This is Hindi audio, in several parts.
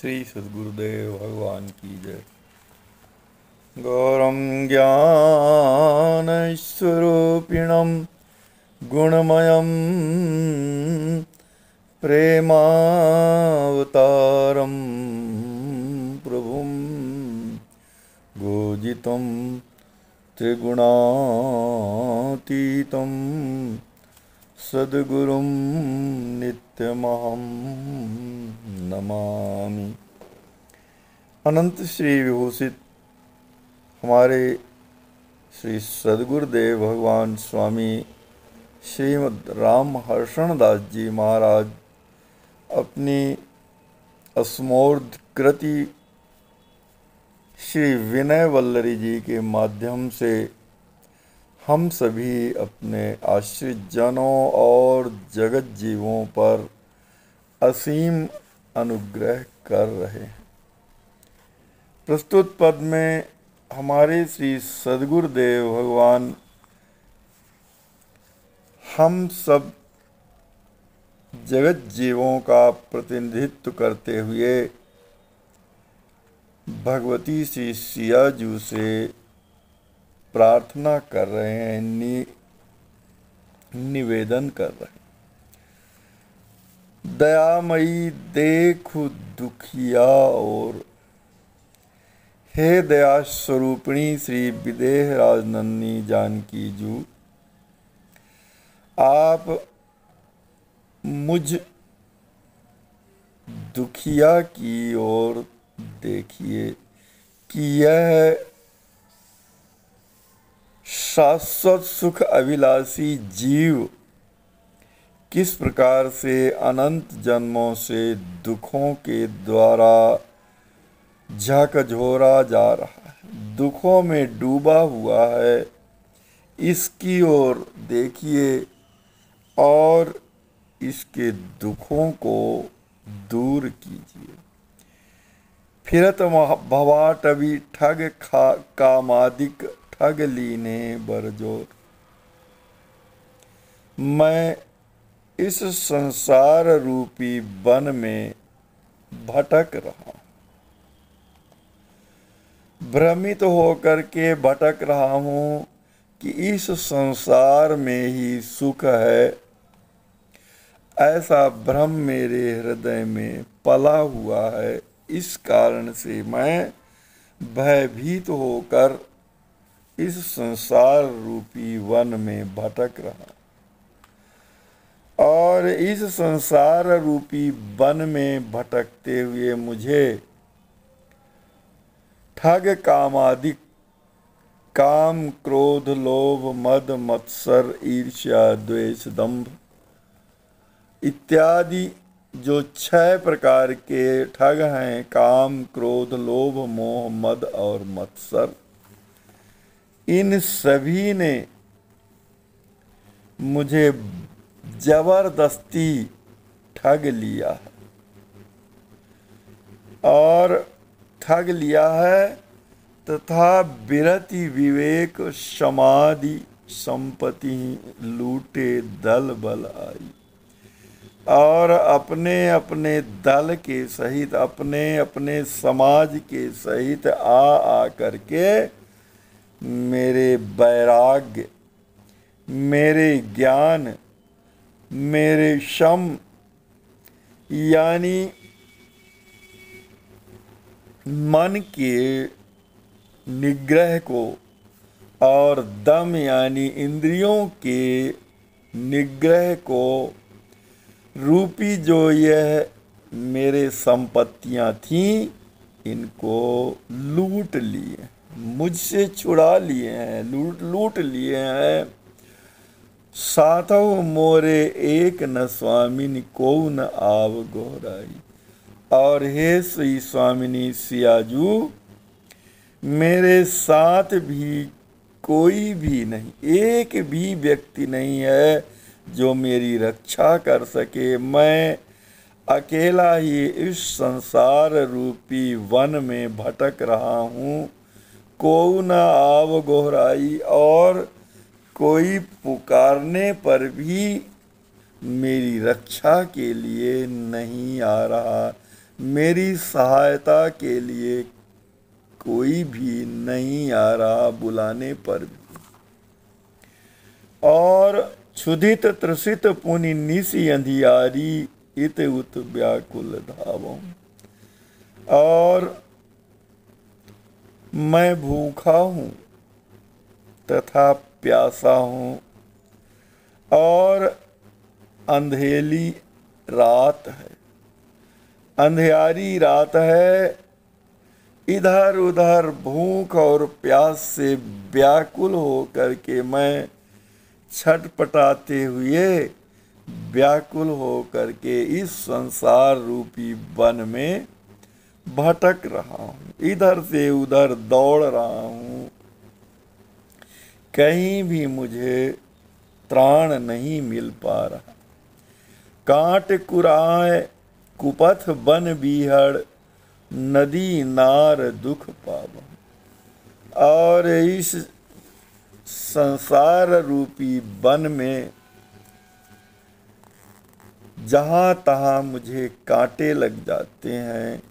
श्री सद्गुरुदेव भगवान की जय। गौरं ज्ञानस्वरूपिणं गुणमयं प्रेमावतारं प्रभुं गोजितं त्रिगुणातीतं सद्गुरुं नित्यमहं नमामि। अनंत श्री विभूषित हमारे श्री सद्गुरुदेव भगवान स्वामी श्रीमद् राम हर्षण दास जी महाराज अपनी अस्मोर्ध कृति श्री विनय वल्लरी जी के माध्यम से हम सभी अपने आश्रित जनों और जगत जीवों पर असीम अनुग्रह कर रहे हैं। प्रस्तुत पद में हमारे श्री सद्गुरुदेव भगवान हम सब जगत जीवों का प्रतिनिधित्व करते हुए भगवती श्री सियाजू से प्रार्थना कर रहे हैं, निवेदन कर रहे हैं। दयामयी देखु दुखिया और हे दया स्वरूपिणी श्री विदेह राजनंदिनी जानकी जू, आप मुझ दुखिया की ओर देखिए कि यह शाश्वत सुख अभिलाषी जीव किस प्रकार से अनंत जन्मों से दुखों के द्वारा झकझोरा जा रहा है, दुखों में डूबा हुआ है। इसकी ओर देखिए और इसके दुखों को दूर कीजिए। फिरत भवाटवी ठग कामादिक ठग लीने बरजोर। मैं इस संसार रूपी वन में भटक रहा हूं, भ्रमित होकर के भटक रहा हूं कि इस संसार में ही सुख है। ऐसा भ्रम मेरे हृदय में पला हुआ है। इस कारण से मैं भयभीत होकर इस संसार रूपी वन में भटक रहा और इस संसार रूपी वन में भटकते हुए मुझे ठग कामादिक काम क्रोध लोभ मद मत्सर ईर्ष्या द्वेष दंभ इत्यादि जो 6 प्रकार के ठग हैं, काम क्रोध लोभ मोह मद और मत्सर, इन सभी ने मुझे जबरदस्ती ठग लिया है और ठग लिया है तथा विरति विवेक समाधि संपत्ति लूटे दल बल आई और अपने अपने दल के सहित अपने अपने समाज के सहित आ करके मेरे वैराग्य, मेरे ज्ञान, मेरे शम यानी मन के निग्रह को और दम यानी इंद्रियों के निग्रह को रूपी जो यह मेरे संपत्तियां थीं, इनको लूट लिए, मुझसे छुड़ा लिए हैं, लूट लिए हैं। साथो मोरे एक न स्वामिनी को न आव गोहराई। और हे श्री स्वामिनी सियाजू, मेरे साथ भी कोई भी नहीं, एक भी व्यक्ति नहीं है जो मेरी रक्षा कर सके। मैं अकेला ही इस संसार रूपी वन में भटक रहा हूँ। को न आव गोहराई और कोई पुकारने पर भी मेरी रक्षा के लिए नहीं आ रहा, मेरी सहायता के लिए कोई भी नहीं आ रहा बुलाने पर भी। और क्षुधित त्रसित पुनि निशि अंधियारी इत उत व्याकुल धावों। और मैं भूखा हूँ तथा प्यासा हूँ और अंधेली रात है, अंधियारी रात है। इधर उधर भूख और प्यास से व्याकुल होकर के मैं छटपटाते हुए व्याकुल होकर के इस संसार रूपी वन में भटक रहा हूँ, इधर से उधर दौड़ रहा हूँ। कहीं भी मुझे त्राण नहीं मिल पा रहा। कांट कुराय कुपथ बन बीहड़ नदी नार दुख पाव। और इस संसार रूपी वन में जहाँ तहाँ मुझे कांटे लग जाते हैं,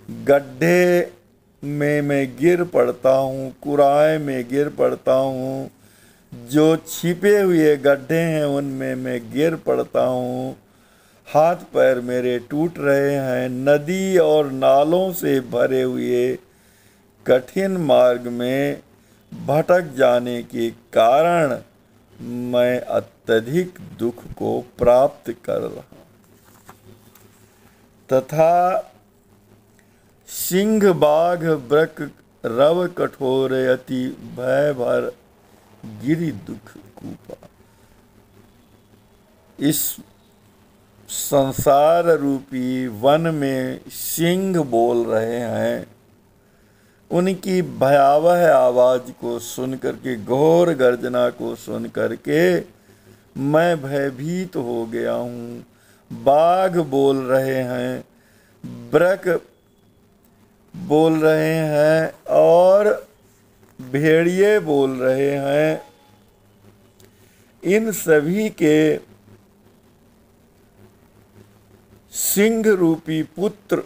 गड्ढे में मैं गिर पड़ता हूँ, कुराए में गिर पड़ता हूँ, जो छिपे हुए गड्ढे हैं उनमें मैं गिर पड़ता हूँ। हाथ पैर मेरे टूट रहे हैं। नदी और नालों से भरे हुए कठिन मार्ग में भटक जाने के कारण मैं अत्यधिक दुख को प्राप्त कर रहा हूँ। तथा सिंह बाघ ब्रक रव कठोर अति भय भर गिरि दुख कूपा। इस संसार रूपी वन में सिंह बोल रहे हैं। उनकी भयावह आवाज को सुन करके, घोर गर्जना को सुन करके मैं भयभीत हो गया हूँ। बाघ बोल रहे हैं, ब्रक बोल रहे हैं और भेड़िए बोल रहे हैं। इन सभी के सिंह रूपी पुत्र,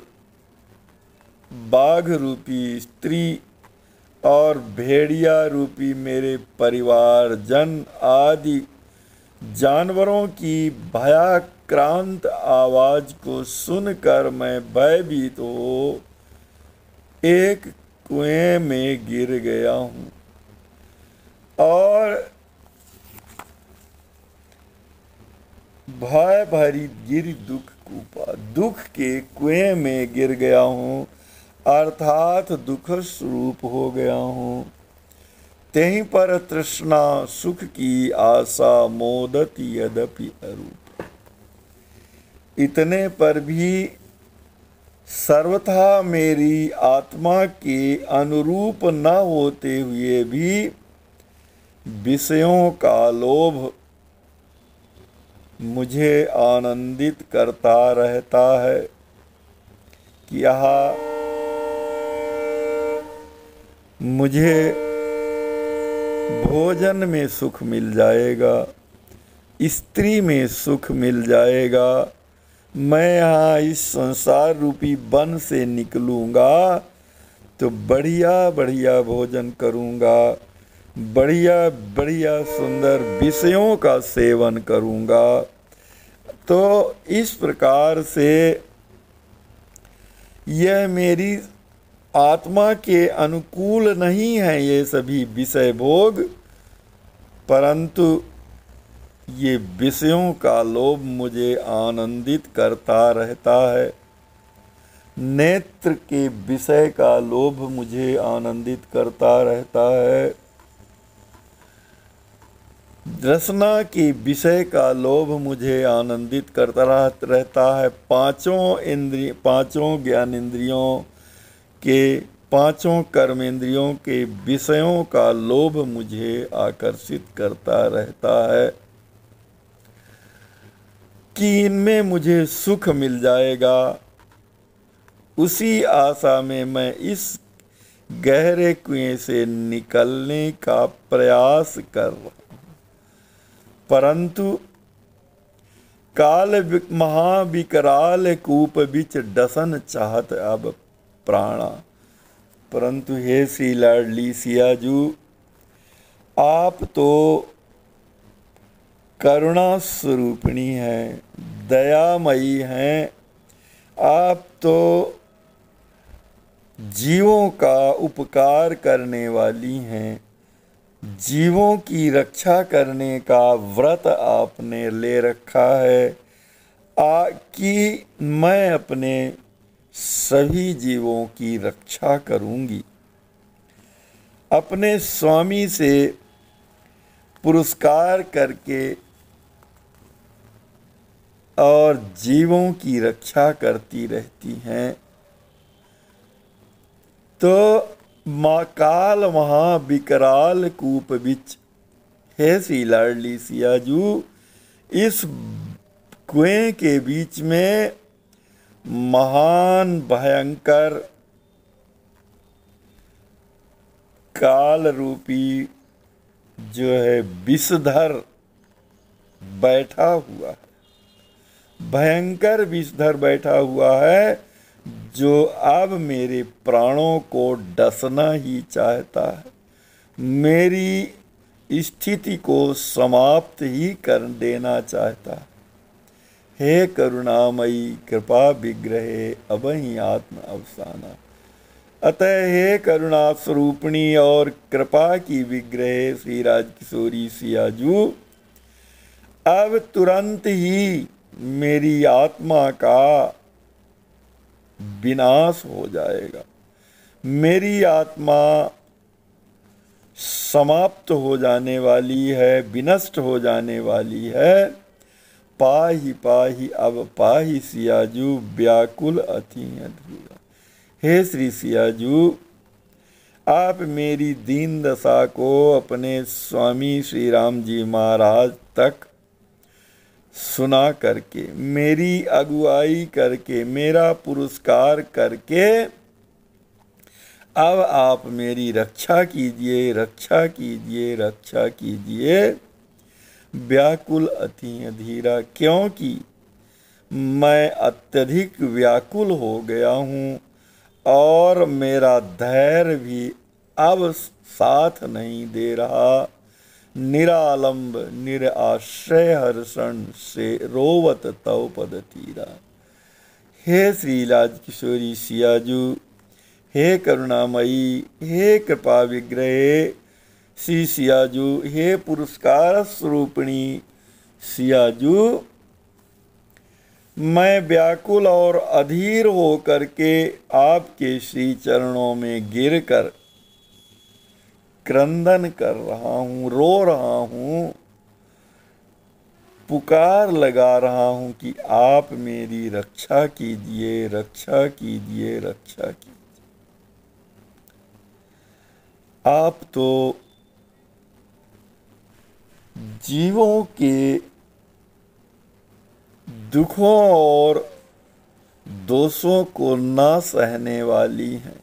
बाघ रूपी स्त्री और भेड़िया रूपी मेरे परिवार जन आदि जानवरों की भयाक्रांत आवाज को सुनकर मैं भयभीत हो एक कुएं में गिर गया हूँ और भय भरी गिर दुख कूपा। दुख के कुएं में गिर गया हूँ अर्थात दुख स्वरूप हो गया हूँ। तेहि पर तृष्णा सुख की आशा मोदति यद्यपि अरूप। इतने पर भी सर्वथा मेरी आत्मा के अनुरूप न होते हुए भी विषयों का लोभ मुझे आनंदित करता रहता है कि यहाँ मुझे भोजन में सुख मिल जाएगा, स्त्री में सुख मिल जाएगा, मैं यहाँ इस संसार रूपी वन से निकलूँगा तो बढ़िया बढ़िया भोजन करूँगा, बढ़िया बढ़िया सुंदर विषयों का सेवन करूँगा। तो इस प्रकार से यह मेरी आत्मा के अनुकूल नहीं है ये सभी विषय भोग, परंतु ये विषयों का लोभ मुझे आनंदित करता रहता है। नेत्र के विषय का लोभ मुझे आनंदित करता रहता है। रसना के विषय का लोभ मुझे आनंदित करता रहता है। पांचों ज्ञान इंद्रियों के, पांचों कर्मेंद्रियों के विषयों का लोभ मुझे आकर्षित करता रहता है कि इनमें मुझे सुख मिल जाएगा। उसी आशा में मैं इस गहरे कुएं से निकलने का प्रयास कर रहा हूं, परंतु काल महाविकराल कूप बिच डसन चाहत अब प्राणा। परंतु हे श्री लाडली सियाजू, आप तो करुणा स्वरूपिणी हैं, दयामयी हैं। आप तो जीवों का उपकार करने वाली हैं। जीवों की रक्षा करने का व्रत आपने ले रखा है कि मैं अपने सभी जीवों की रक्षा करूंगी। अपने स्वामी से पुरस्कार करके और जीवों की रक्षा करती रहती हैं। तो माँ काल महाविकराल कूप बिच, हे श्री लाडली सियाजू, इस कुएं के बीच में महान भयंकर काल रूपी जो है विषधर बैठा हुआ है, भयंकर विषधर बैठा हुआ है, जो अब मेरे प्राणों को डसना ही चाहता है, मेरी स्थिति को समाप्त ही कर देना चाहता है। हे करुणामयी कृपा विग्रहे अबहि आत्म अवसाना। अतः हे करुणा स्वरूपिणी और कृपा की विग्रह श्री राजकिशोरी सियाजू, अब तुरंत ही मेरी आत्मा का विनाश हो जाएगा। मेरी आत्मा समाप्त हो जाने वाली है, विनष्ट हो जाने वाली है। पाही पाही अब पाही सियाजू, व्याकुल अति अधूरा। हे श्री सियाजू, आप मेरी दीन दशा को अपने स्वामी श्री राम जी महाराज तक सुना करके, मेरी अगुवाई करके, मेरा पुरस्कार करके अब आप मेरी रक्षा कीजिए, रक्षा कीजिए, रक्षा कीजिए। व्याकुल अति अधीरा, क्योंकि मैं अत्यधिक व्याकुल हो गया हूँ और मेरा धैर्य भी अब साथ नहीं दे रहा। निरालंब निराश्रय हर्षण से रोवत तव पद तीरा। हे श्री राजकिशोरी सियाजू, हे करुणामयी, हे कृपा विग्रहे श्री सियाजू, हे पुरस्कार स्वरूपिणी सियाजू, मैं व्याकुल और अधीर हो करके आपके श्री चरणों में गिरकर क्रंदन कर रहा हूँ, रो रहा हूँ, पुकार लगा रहा हूँ कि आप मेरी रक्षा कीजिए, रक्षा कीजिए, रक्षा कीजिए। आप तो जीवों के दुखों और दोषों को ना सहने वाली हैं।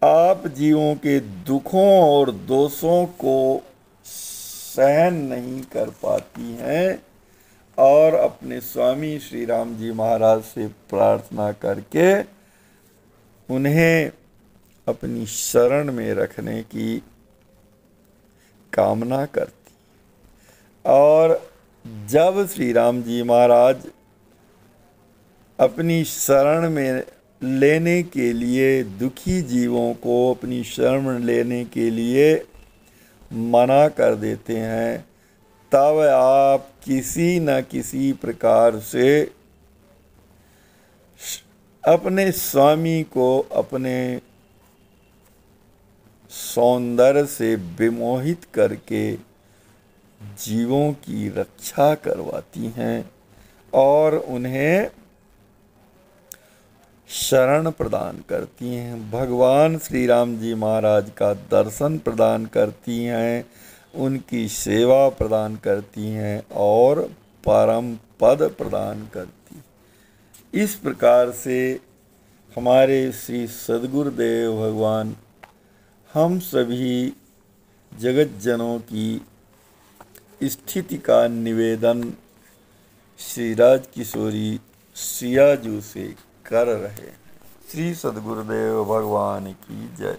आप जीवों के दुखों और दोषों को सहन नहीं कर पाती हैं और अपने स्वामी श्री राम जी महाराज से प्रार्थना करके उन्हें अपनी शरण में रखने की कामना करती। और जब श्री राम जी महाराज अपनी शरण में लेने के लिए, दुखी जीवों को अपनी शरण लेने के लिए मना कर देते हैं, तब आप किसी न किसी प्रकार से अपने स्वामी को अपने सौंदर्य से विमोहित करके जीवों की रक्षा करवाती हैं और उन्हें शरण प्रदान करती हैं। भगवान श्री राम जी महाराज का दर्शन प्रदान करती हैं, उनकी सेवा प्रदान करती हैं और परम पद प्रदान करती। इस प्रकार से हमारे श्री सद्गुरुदेव भगवान हम सभी जगत जनों की स्थिति का निवेदन श्री राज किशोरी सियाजू से कर रहे हैं। श्री सद्गुरुदेव भगवान की जय।